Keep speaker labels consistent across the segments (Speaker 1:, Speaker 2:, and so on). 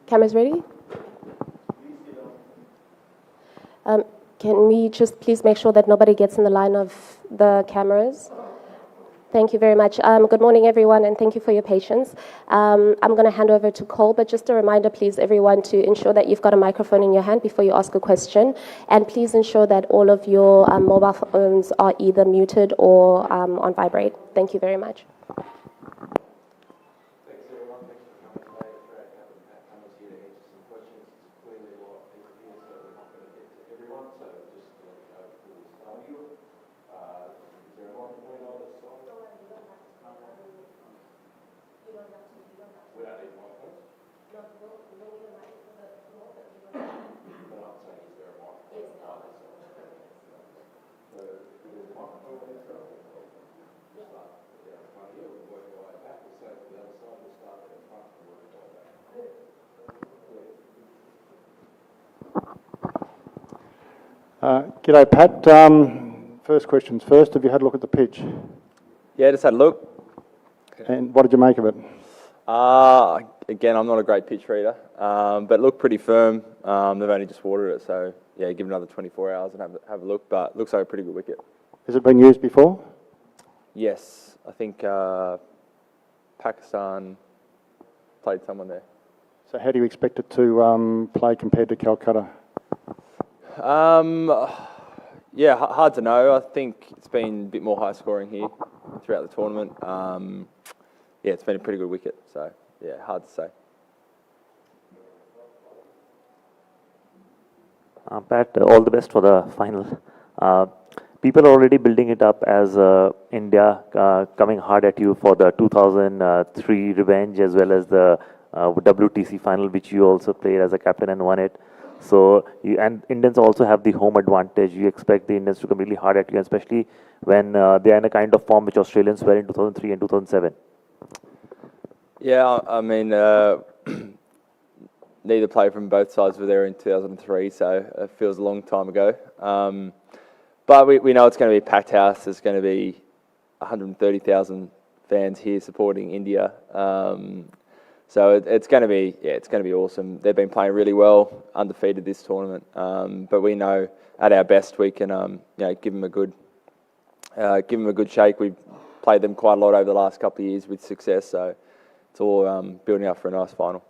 Speaker 1: Cameras ready? Can we just please make sure that nobody gets in the line of the cameras? Thank you very much. Good morning, everyone, and thank you for your patience. I'm going to hand over to Cole, but just a reminder, please, everyone, to ensure that you've got a microphone in your hand before you ask a question. And please ensure that all of your mobile phones are either muted or on vibrate. Thank you very much.
Speaker 2: Thanks, everyone. Thanks for coming today. It's great having Cummins here to answer some questions. It's clearly a lot of people here, so we're not going to get to everyone. So just to let you know who is on you. Is there a microphone on this side? We don't need microphones? No, we don't need a microphone at the moment. But I'm saying, is there a microphone on this side? So if there's a microphone on this side, we'll start down in front here. We'll work our way back. We'll say to the other side, we'll start at the front and work our way back.
Speaker 3: G'day, Pat. First questions first. Have you had a look at the pitch?
Speaker 4: Yeah, just had a look.
Speaker 3: And what did you make of it?
Speaker 4: Again, I'm not a great pitch reader, but it looked pretty firm. They've only just watered it, so yeah, give it another 24 hours and have a look. But it looks like a pretty good wicket.
Speaker 3: Has it been used before?
Speaker 4: Yes, I think Pakistan played someone there.
Speaker 3: So how do you expect it to play compared to Calcutta?
Speaker 4: Yeah, hard to know. I think it's been a bit more high scoring here throughout the tournament. Yeah, it's been a pretty good wicket, so yeah, hard to say.
Speaker 5: Pat, all the best for the final. People are already building it up as India coming hard at you for the 2003 revenge as well as the WTC final, which you also played as a captain and won it. So, and Indians also have the home advantage. You expect the Indians to come really hard at you, especially when they are in a kind of form which Australians were in 2003 and 2007.
Speaker 4: Yeah, I mean, neither player from both sides were there in 2003, so it feels a long time ago. But we know it's going to be a packed house. There's going to be 130,000 fans here supporting India. So it's going to be awesome. They've been playing really well, undefeated this tournament. But we know at our best we can, give them a good shake. We've played them quite a lot over the last couple of years with success. So it's all building up for a nice final.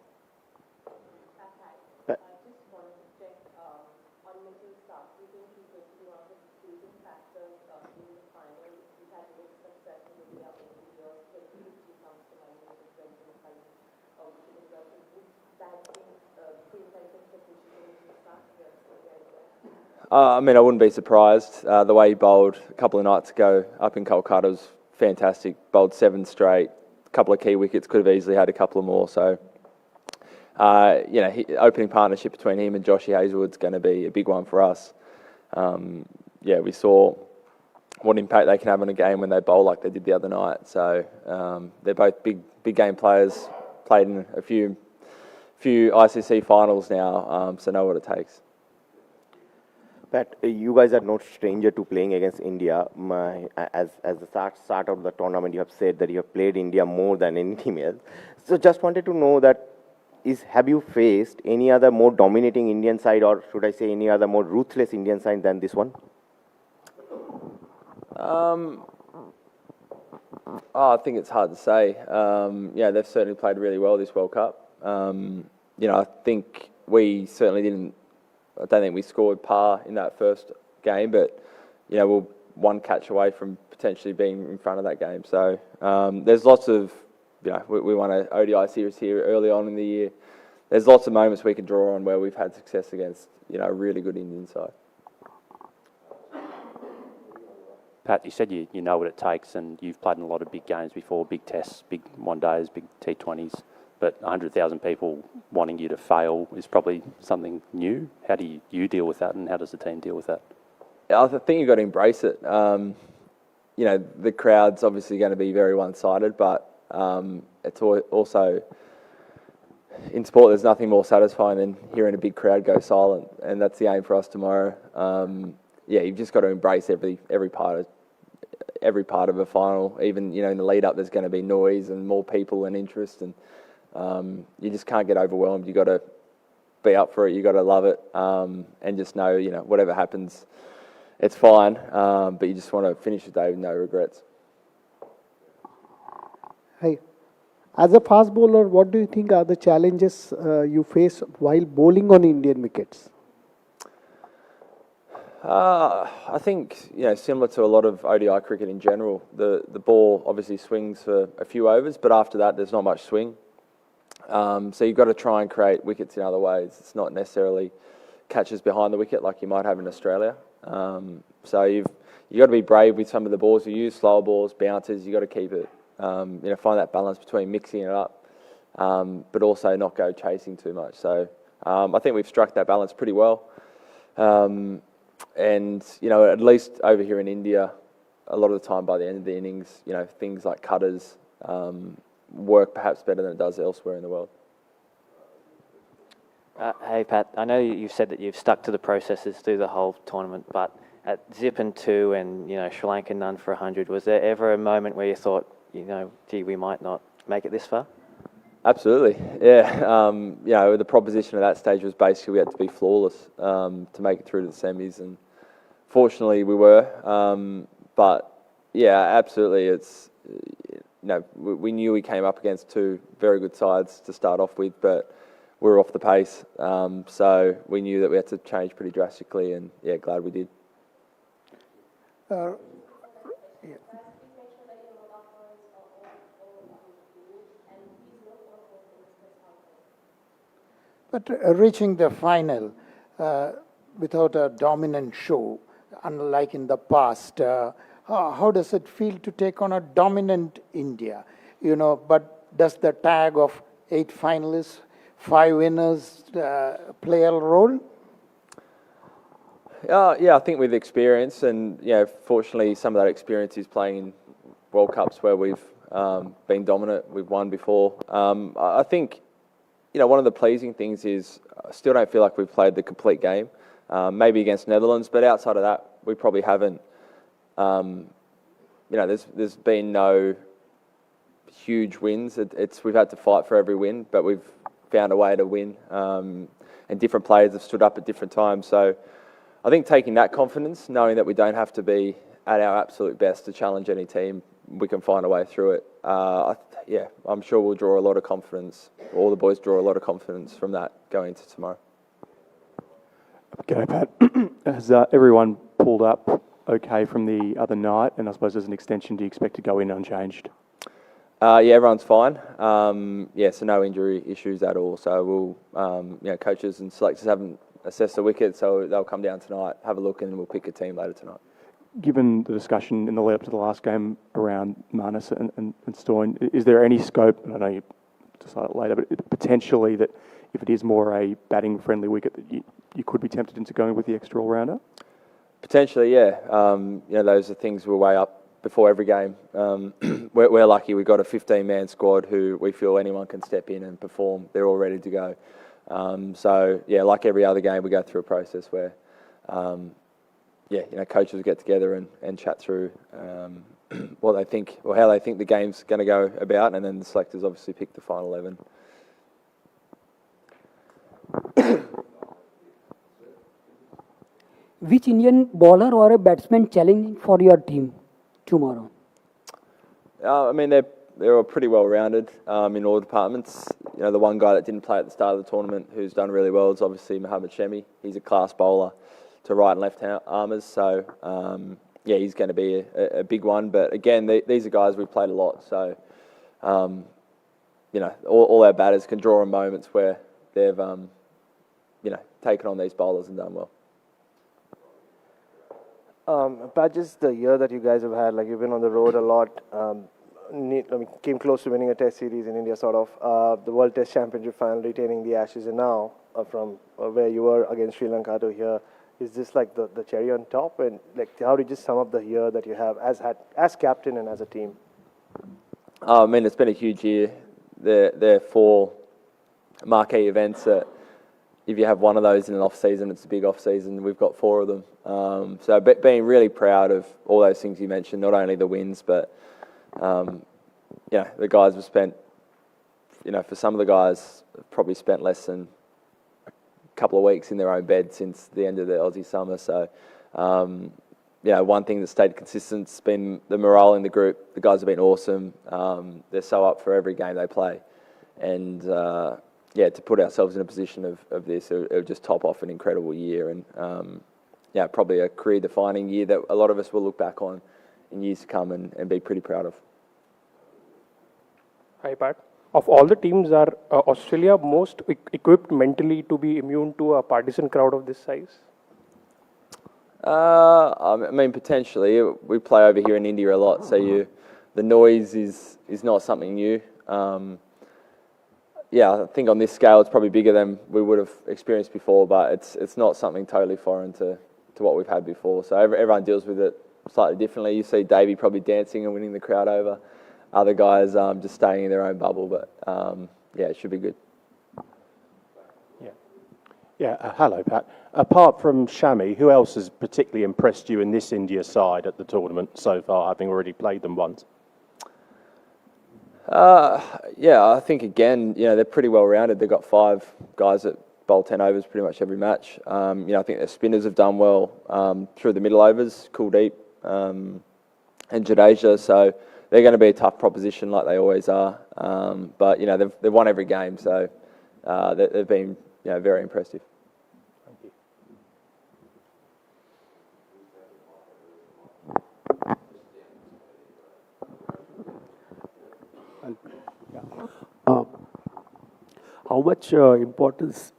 Speaker 4: I mean, I wouldn't be surprised. The way he bowled a couple of nights ago up in Kolkata was fantastic. Bowled 7 straight, a couple of key wickets, could have easily had a couple of more. So, opening partnership between him and Joshy Hazlewood's going to be a big one for us. We saw what impact they can have on a game when they bowl like they did the other night. So they're both big game players. Played in a few ICC finals now, so know what it takes.
Speaker 6: Pat, you guys are no stranger to playing against India. As the start of the tournament, you have said that you have played India more than any team else. So just wanted to know that have you faced any other more dominating Indian side, or should I say any other more ruthless Indian side than this one?
Speaker 4: I think it's hard to say. They've certainly played really well this World Cup. I think we certainly I don't think we scored par in that first game, but we're one catch away from potentially being in front of that game. So there's lots of, we won an ODI series here early on in the year. There's lots of moments we can draw on where we've had success against, a really good Indian side.
Speaker 7: Pat, you said you know what it takes, and you've played in a lot of big games before, big tests, big one-days, big T20s. But 100,000 people wanting you to fail is probably something new. How do you deal with that, and how does the team deal with that?
Speaker 4: I think you've got to embrace it. The crowd's obviously going to be very one-sided, but it's also, in sport, there's nothing more satisfying than hearing a big crowd go silent, and that's the aim for us tomorrow. You've just got to embrace every part of a final. Even in the lead-up, there's going to be noise and more people and interest, and You just can't get overwhelmed. You got to be up for it. You got to love it, and just know, whatever happens, it's fine. But you just want to finish the day with no regrets.
Speaker 8: Hi. As a fast bowler, what do you think are the challenges you face while bowling on Indian wickets?
Speaker 4: I think, similar to a lot of ODI cricket in general, the ball obviously swings for a few overs, but after that there's not much swing. So you've got to try and create wickets in other ways. It's not necessarily catches behind the wicket like you might have in Australia. So you've got to be brave with some of the balls you use, slower balls, bouncers. You've got to keep it, find that balance between mixing it up, but also not go chasing too much. So I think we've struck that balance pretty well. And, at least over here in India, a lot of the time by the end of the innings, things like cutters work perhaps better than it does elsewhere in the world.
Speaker 9: Hey, Pat, I know you've said that you've stuck to the processes through the whole tournament, but at Zip and 2 and, Sri Lanka none for 100, was there ever a moment where you thought, gee, we might not make it this far?
Speaker 4: Absolutely, yeah. The proposition at that stage was basically we had to be flawless to make it through to the semis, and fortunately we were. But yeah, absolutely, it's we knew we came up against two very good sides to start off with, but we were off the pace, so we knew that we had to change pretty drastically, and yeah, glad we did.
Speaker 8: But reaching the final without a dominant show, unlike in the past, how does it feel to take on a dominant India? But does the tag of 8 finalists, 5 winners play a role?
Speaker 4: Yeah, I think with experience, and fortunately some of that experience is playing in World Cups where we've been dominant, we've won before. I think one of the pleasing things is I still don't feel like we've played the complete game. Maybe against Netherlands, but outside of that, we probably haven't. There's been no huge wins. We've had to fight for every win, but we've found a way to win. And different players have stood up at different times. So I think taking that confidence, knowing that we don't have to be at our absolute best to challenge any team, we can find a way through it. I'm sure we'll draw a lot of confidence. All the boys draw a lot of confidence from that going into tomorrow.
Speaker 10: G'day, Pat. Has everyone pulled up okay from the other night? And I suppose as an extension, do you expect to go in unchanged?
Speaker 4: Yeah, everyone's fine. So no injury issues at all. So we'll, coaches and selectors haven't assessed the wicket, so they'll come down tonight, have a look, and we'll pick a team later tonight.
Speaker 10: Given the discussion in the lead up to the last game around Marnus and Stoyne, is there any scope, and I know you decide it later, but potentially that if it is more a batting-friendly wicket, that you could be tempted into going with the extra all-rounder?
Speaker 4: Potentially, yeah. Those are things we'll weigh up before every game. We're lucky we've got a 15-man squad who we feel anyone can step in and perform. They're all ready to go. Like every other game, we go through a process where coaches get together and chat through what they think or how they think the game's going to go about, and then the selectors obviously pick the final 11.
Speaker 11: Which Indian bowler or a batsman challenging for your team tomorrow?
Speaker 4: They're all pretty well rounded in all departments. The one guy that didn't play at the start of the tournament who's done really well is obviously Mohammad Shami. He's a class bowler to right and left armers, so he's going to be a big one. But again, these are guys we've played a lot, so all our batters can draw on moments where they've taken on these bowlers and done well.
Speaker 12: Pat, just the year that you guys have had, like you've been on the road a lot, came close to winning a test series in India, sort of, the World Test Championship final, retaining the Ashes, and now from where you were against Sri Lanka to here, is this like the cherry on top? And like, how do you just sum up the year that you have as captain and as a team?
Speaker 4: It's been a huge year. There are 4 marquee events that if you have one of those in an off-season, it's a big off-season. We've got 4 of them. So being really proud of all those things you mentioned, not only the wins, but, the guys have spent, for some of the guys, probably spent less than a couple of weeks in their own bed since the end of the Aussie summer. So, one thing that stayed consistent has been the morale in the group. The guys have been awesome. They're so up for every game they play. And, to put ourselves in a position of this, it would just top off an incredible year. And, probably a career-defining year that a lot of us will look back on in years to come and be pretty proud of.
Speaker 13: Hi, Pat. Of all the teams, are Australia most equipped mentally to be immune to a partisan crowd of this size?
Speaker 4: Potentially. We play over here in India a lot, so the noise is not something new. I think on this scale it's probably bigger than we would have experienced before, but it's not something totally foreign to what we've had before. So everyone deals with it slightly differently. You see Davey probably dancing and winning the crowd over. Other guys just staying in their own bubble, but it should be good.
Speaker 14: Hello, Pat. Apart from Shami, who else has particularly impressed you in this India side at the tournament so far, having already played them once?
Speaker 4: I think again, they're pretty well rounded. They've got 5 guys that bowl 10 overs pretty much every match. I think their spinners have done well through the middle overs, Kuldeep and Jadeja. So they're going to be a tough proposition like they always are. But they've won every game, so they've been very impressive.
Speaker 15: How much importance?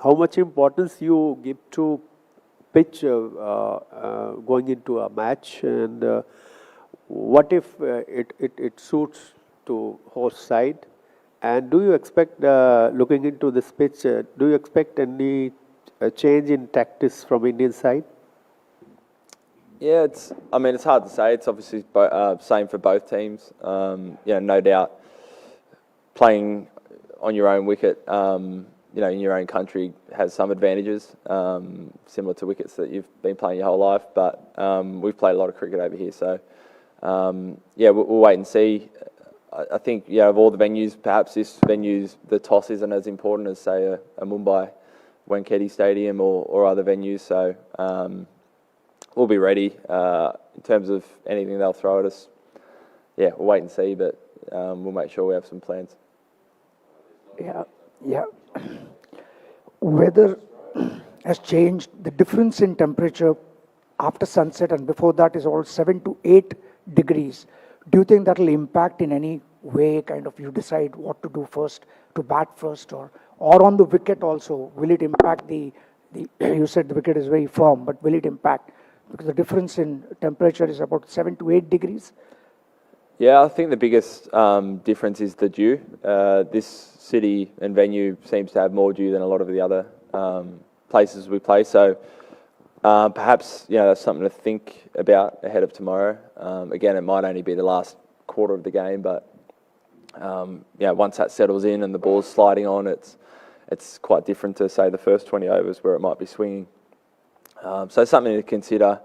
Speaker 15: How much importance you give to pitch going into a match, and what if it suits to host side? And do you expect, looking into this pitch, do you expect any change in tactics from Indian side?
Speaker 4: Yeah, it's hard to say. It's obviously same for both teams. No doubt, playing on your own wicket, in your own country has some advantages, similar to wickets that you've been playing your whole life. But we've played a lot of cricket over here, so we'll wait and see. I think, of all the venues, perhaps this venue's, the toss isn't as important as, say, a Mumbai Wankhede Stadium or other venues. So we'll be ready in terms of anything they'll throw at us. We'll wait and see, but we'll make sure we have some plans.
Speaker 16: Weather has changed. The difference in temperature after sunset and before that is all 7 to 8 degrees. Do you think that will impact in any way, kind of you decide what to do first, to bat first, or on the wicket also? Will it impact you said the wicket is very firm, but will it impact? Because the difference in temperature is about 7 to 8 degrees.
Speaker 4: Yeah, I think the biggest difference is the dew. This city and venue seems to have more dew than a lot of the other places we play. So perhaps that's something to think about ahead of tomorrow. Again, it might only be the last quarter of the game, but once that settles in and the ball's sliding on, it's quite different to, say, the first 20 overs where it might be swinging. So something to consider.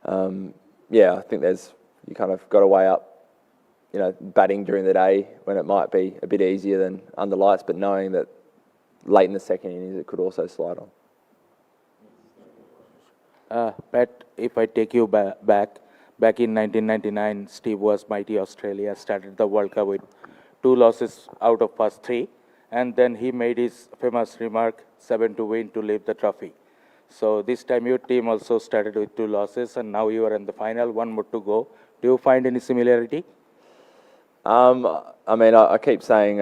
Speaker 4: I think you kind of got to weigh up, batting during the day when it might be a bit easier than under lights, but knowing that late in the second innings it could also slide on.
Speaker 17: Pat, if I take you back in 1999, Steve was mighty Australia, started the World Cup with 2 losses out of past 3, and then he made his famous remark, 7 to win to lift the trophy. So this time your team also started with 2 losses, and now you are in the final, 1 more to go. Do you find any similarity?
Speaker 4: I keep saying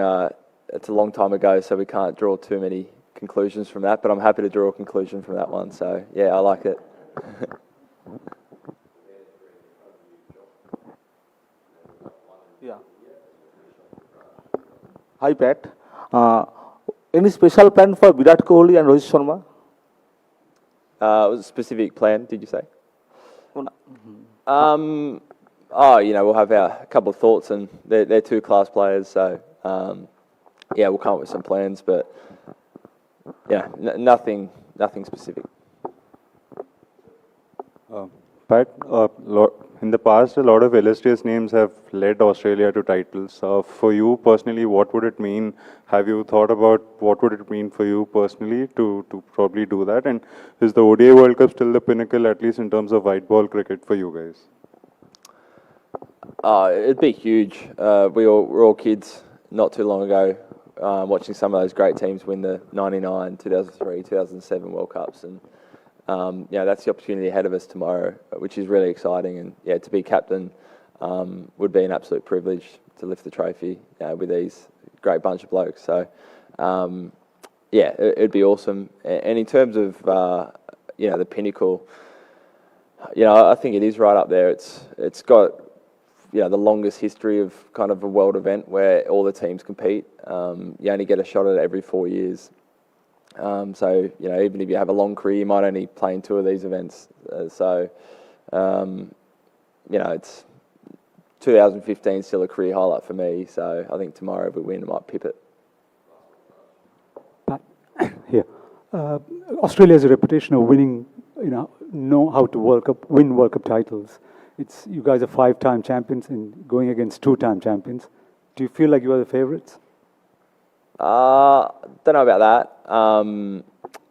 Speaker 4: it's a long time ago, so we can't draw too many conclusions from that, but I'm happy to draw a conclusion from that one. So, I like it.
Speaker 18: Hi, Pat. Any special plan for Virat Kohli and Rohit Sharma?
Speaker 4: Was a specific plan, did you say? We'll have a couple of thoughts, and they're 2 class players, so we'll come up with some plans, but nothing specific.
Speaker 19: Pat, in the past, a lot of illustrious names have led Australia to titles. For you personally, what would it mean? Have you thought about what would it mean for you personally to probably do that? And is the ODI World Cup still the pinnacle, at least in terms of white ball cricket for you guys?
Speaker 4: It'd be huge. We were all kids not too long ago, watching some of those great teams win the 99, 2003, 2007 World Cups. And that's the opportunity ahead of us tomorrow, which is really exciting. And to be captain would be an absolute privilege to lift the trophy with these great bunch of blokes. So, it'd be awesome. And in terms of the pinnacle, I think it is right up there. It's got the longest history of kind of a world event where all the teams compete. You only get a shot at it every 4 years. So, even if you have a long career, you might only play in 2 of these events. It's 2015 still a career highlight for me. So I think tomorrow if we win, I might pip it.
Speaker 20: Here, Australia has a reputation of winning, know how to win World Cup titles. You guys are 5-time champions and going against 2-time champions. Do you feel like you are the favourites?
Speaker 4: Don't know about that.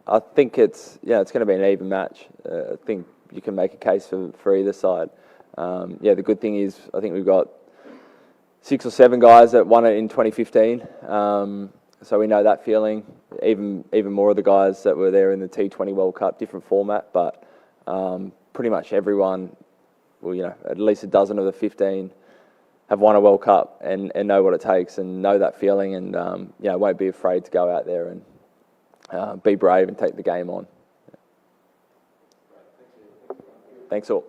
Speaker 4: I think it's going to be an even match. I think you can make a case for either side. The good thing is I think we've got 6 or 7 guys that won it in 2015. So we know that feeling. Even more of the guys that were there in the T20 World Cup, different format, but pretty much everyone, at least a dozen of the 15 have won a World Cup and know what it takes and know that feeling and won't be afraid to go out there and be brave and take the game on. Thanks all.